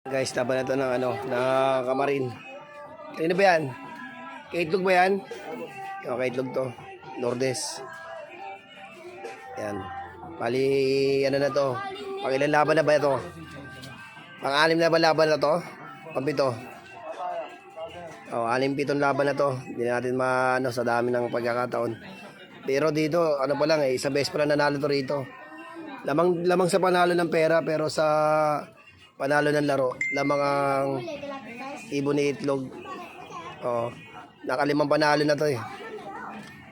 Guys, laban na ito ng na kamarin. Ano ba yan? Kaitlog ba yan? O, kaitlog to. Lourdes. Yan. Bali, ano na to? Pangilan laban na ba ito? Pang-anim na ba laban na to? Pampito. O, 6-7 laban na to. Hindi natin sa dami ng pagkakataon. Pero dito, ano pa lang isang beses pa lang nanalo to rito. Lamang sa panalo ng pera, pero sa panalo ng laro, lamang ang ibon ni itlog. Oh, nakalimang panalo na to eh.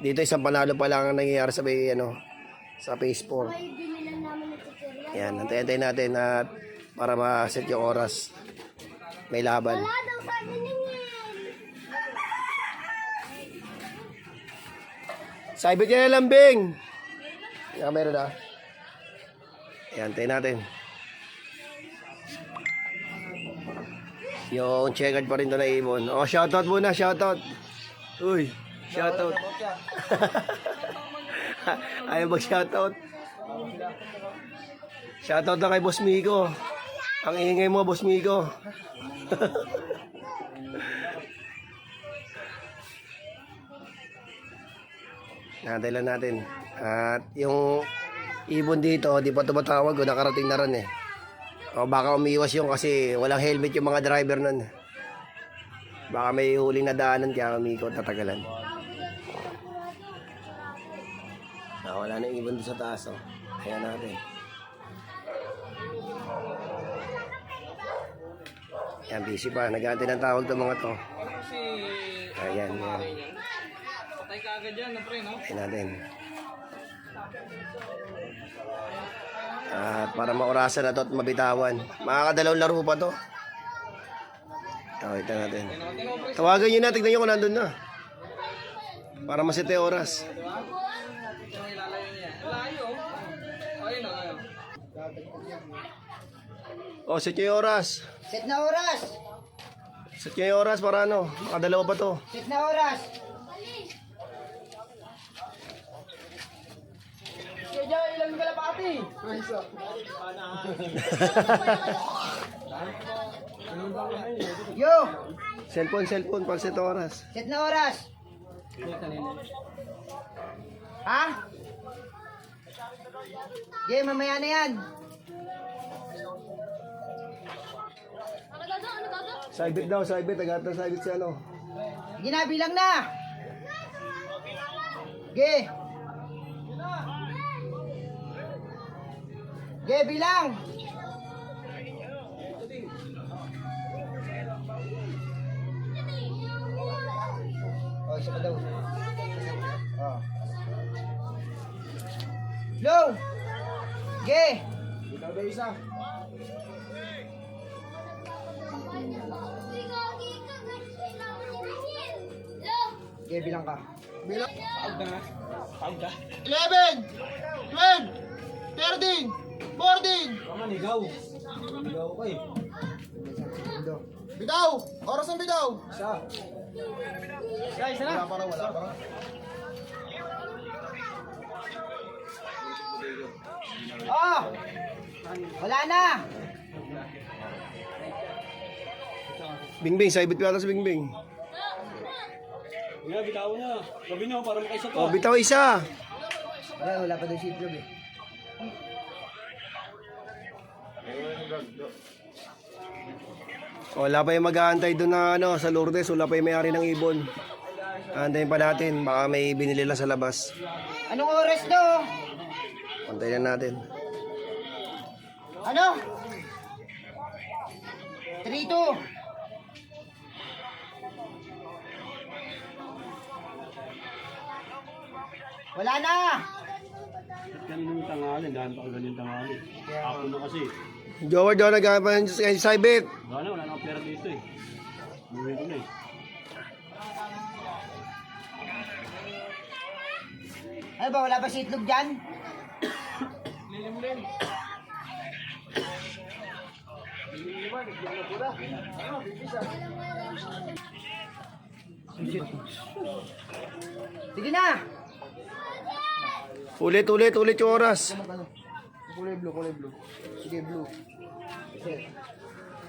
Dito isang panalo pa lang ang nangyayari sa sa phase 4. Yan, antay-antay natin at para ma-set yung oras. May laban. Saibit yan na lambing. Yan, meron na. Yan, antay natin. Yung checkered pa rin to na ibon. Oh, shoutout muna, shoutout. Uy, shoutout. Ayaw mag-shoutout. Shoutout na kay Boss Miko. Ang ingay mo, Boss Miko. Nantay lang natin. At yung ibon dito, di pa tumatawag o nakarating na rin eh. O baka umiwas yung kasi walang helmet yung mga driver nun. Baka may huling na daanan kaya umikot tatagalan. Wala na ibon doon sa taas. Oh. Ayan natin. Ayan, busy pa. Nag-aantay ng tawag itong mga to. Ayan, yan. Patay ka agad dyan, pre, no? Ayan natin. Para maurasan na to at mabitawan. Makakadalawang laro pa to. Ito natin. Tawagan nyo na, tignan nyo kung nandun na. Para masite oras. O, set nyo yung oras. Set na oras. Set nyo yung oras para makadalawa pa to. Set na oras. Kaya ilang kalapati. Yo. Cellphone, para set oras. Set na oras. Ha? Game, mamaya na yan. Saibit daw, saibit. Agad na saibit si Ginabilang na. Ge. Ge, bilang. Oh, isa pa daw. Oh. Low. Ge. Ikaw daw isa. Ge, bilang ka. Bilang. Pag ka. 11, 12, 13, 14. Kaman, ikaw. Ikaw ko eh. Bitaw! Oras ng bitaw! Isa. Guys, sana. Wala pa. Oh! Wala na! Bingbing, saibit ko yata si Bingbing. Nga, bitaw na. Gabi nyo, para makaisa pa. Oh, bitaw isa. Wala pa daw si Itlog eh. Wala pa yung mag-aantay doon na sa Lourdes. Wala pa yung may-ari ng ibon. Antayin pa natin. Baka may binili lang sa labas. Anong oras do? Antayin na natin. Ano? 3-2. Wala na! Ganun yung tangali, dahil pa ganyan tangali. Ako na kasi. Joward daw nag-aantay kay Saibit. Wala na akong pera dito eh. Buhay ko na eh. Ano ba, wala pa si Itlog dyan? Lilim-lim. Sige na! Ulit yung oras. Kulay blue. Sige, blue. Sige.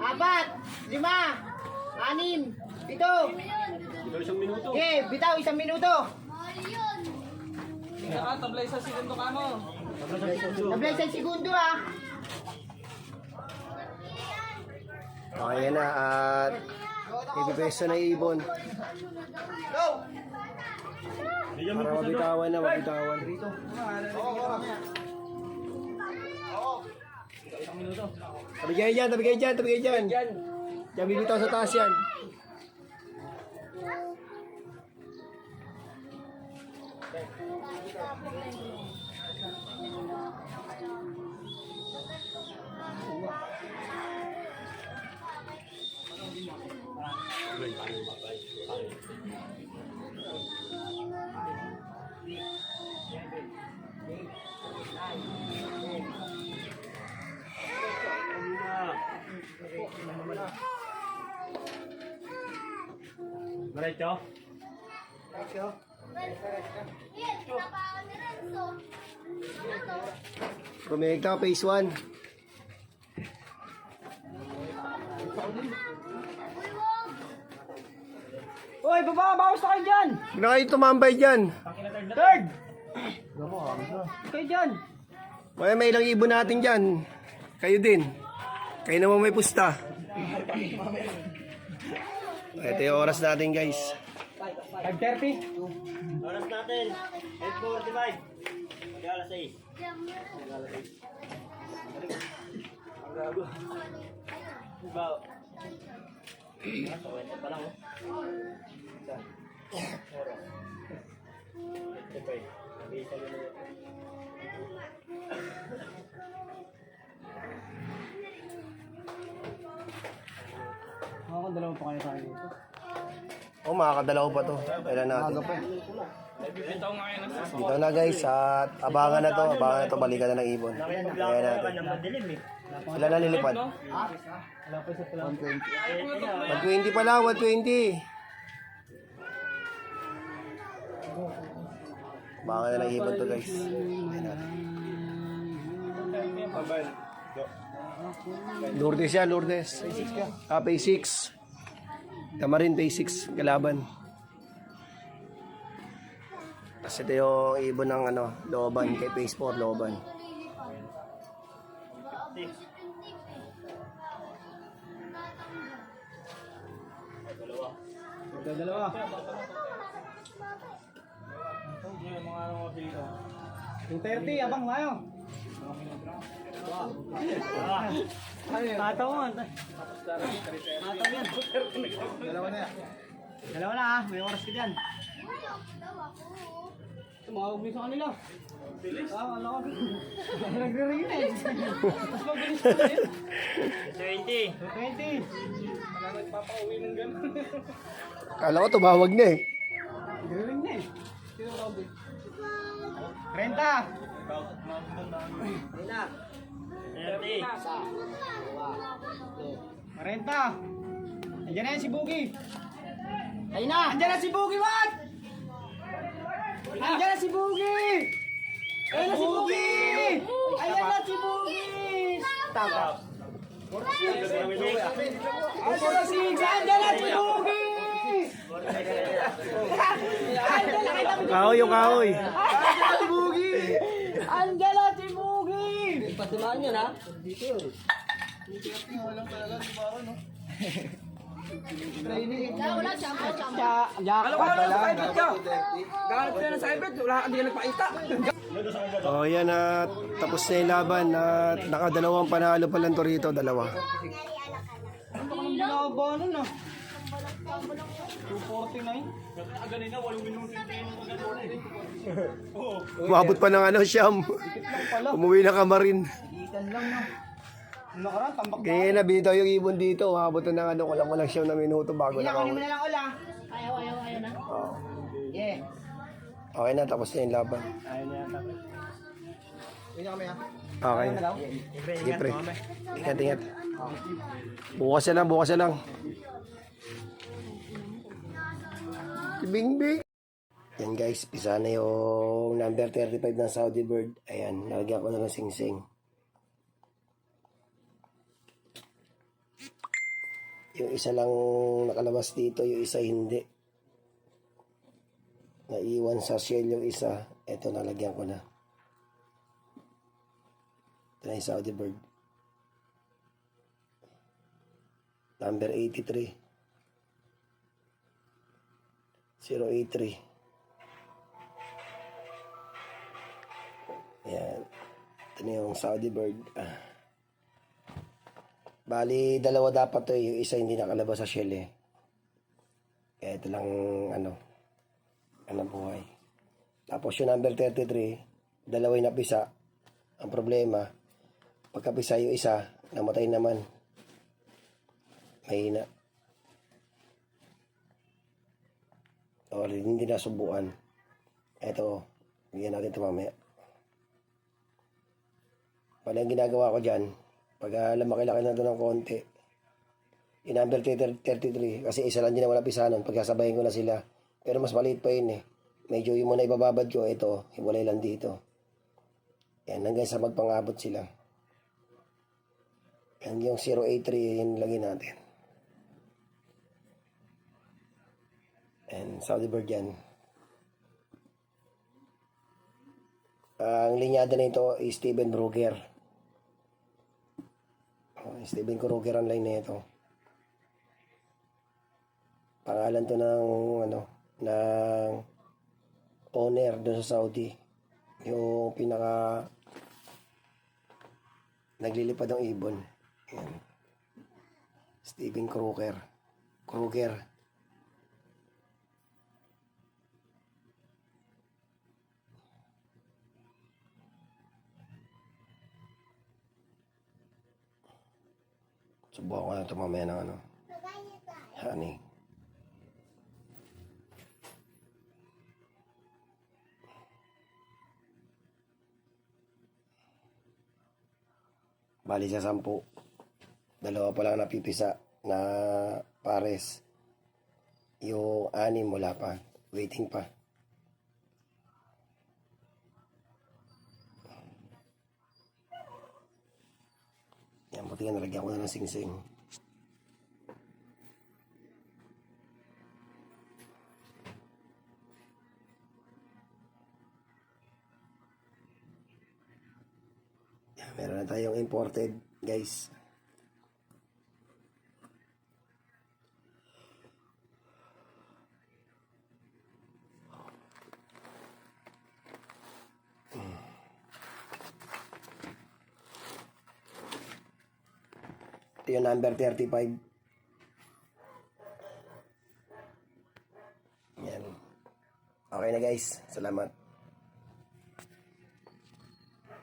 Apat, 5, 6, 7. Ito isang minuto. Okay, bitaw, 1 minuto. Tablay sa segundo ka mo. Tablay sa segundo ah. Okay na at ipipeso na ibon. Bigyan mo Para po sa mabitawan na, mabitawan. Tabi kayo dyan, tabi kayo dyan, tabi kayo dyan. Diyan bibitaw sa taas yan. Diretso. Pumigta, phase 1. Hoy, baba, bawas na kayo dyan. Huwag na kayo tumambay dyan. Third. Kayo dyan. May ilang ibon natin dyan. Kayo din. Kayo naman may pusta. Ito yung oras natin guys. 5:30. Oras natin. 8:45. Mag-alas 6. Ang gago. Diba? Ito pa lang oh. Isa. Oras. Ito pa eh. Isa yun na. Dalawa pa kayo tayo dito. Oh, makakadalaw pa to. Kailan natin. Dito na guys. At abangan na to. Abangan na to. Balikan na ng ibon. Kaya natin. Ilan na lilipad? 120 pa lang. 120. Abangan na ng ibon to guys. Ayan natin. Lourdes yan, Lourdes. Phase 6. Tamarin, phase 6. Kalaban. Kasi ito yung ibon ng looban. Kay phase 4, looban. Dalawa. Yung 30, abang mayo. Tatawan. Tatawan. Dalawa na ah, may oras ka dyan. Tumawag mo sa kanila. Wala ka. Nagre-ring na eh. Mas mabilis ko rin. 20. 20. Kala ko tumawag na eh. Nagre-ring na eh. 30. 30. 40. Andiyan na yan si Boogie. Ayun na. Andiyan na si Boogie, what? Andiyan na si Boogie. Ayun na si Boogie. Ayun na si Boogie. Stop. Andiyan na si Boogie. Kahoy yung kahoy. Andiyan na si Boogie. Andiyan na si Boogie. Patimaan yun ha. Wala siya. Alam ko na sa private ka. Galit ko na sa private. Wala hindi ka nagpakita. Oh, yan at tapos na yung laban at nakadalawang panalo pa lang to rito, dalawa. Ang binaba nun ah. 249. Umabot pa ng Siyam. Umuwi na Kamarin. Ikan lang no. Ano nakaraan, tambak ba? Kaya na binitaw yung ibon dito. Umabot na ng ano, kulang siyam na minuto bago Kunin mo nakawin. na lang ula. Ayaw na. Oo. Yeah. Okay na, tapos na yung laban. Ayaw na yata. Kunin kami ha. Okay. Ano daw? Sige, pre. Ingat. Bukas na lang. Si Bingbing. Yan guys, pisa na yung number 35 ng Saudi Bird. Ayan, nalagyan ko na ng sing-sing. Yung isa lang nakalabas dito, yung isa hindi. Naiwan sa shell yung isa. Ito, nalagyan ko na. Ito na yung Saudi Bird. Number 83. 083. Ayan. Ito na yung Saudi Bird. Bali, dalawa dapat to. Yung isa hindi nakalabas sa shell eh. Kaya ito lang, buhay. Tapos yung number 33, dalawa yung napisa. Ang problema, pagkapisa yung isa, namatay naman. Mahina. O, hindi nasubuan. Ito, bigyan natin ito mamaya. Pag ang ginagawa ko dyan, pag lumaki-laki na ito ng konti, yung number 33, kasi isa lang din na wala pisa nun, pagkasabayin ko na sila. Pero mas maliit pa yun eh. Medyo yung muna ibababad ko, ito, hiwalay lang dito. Yan, hanggang sa magpangabot sila. Yan yung 083, yun lagyan natin. And Saudi Bird yan. Ang linyada na ito is Steven Kruger. Steven Kruger ang line na ito. Pangalan to ng ng owner doon sa Saudi. Yung pinaka naglilipad ng ibon. Yan. Steven Kruger. Subukan ko na ito mamaya ng honey. Bali sa 10. Dalawa pa lang napipisa na pares. Yung 6 wala pa. Waiting pa. Yan, buti nga nalagyan ko na ng sing-sing. Yan, meron na tayong imported, guys. Ito yung number 35. Yan. Okay na guys. Salamat.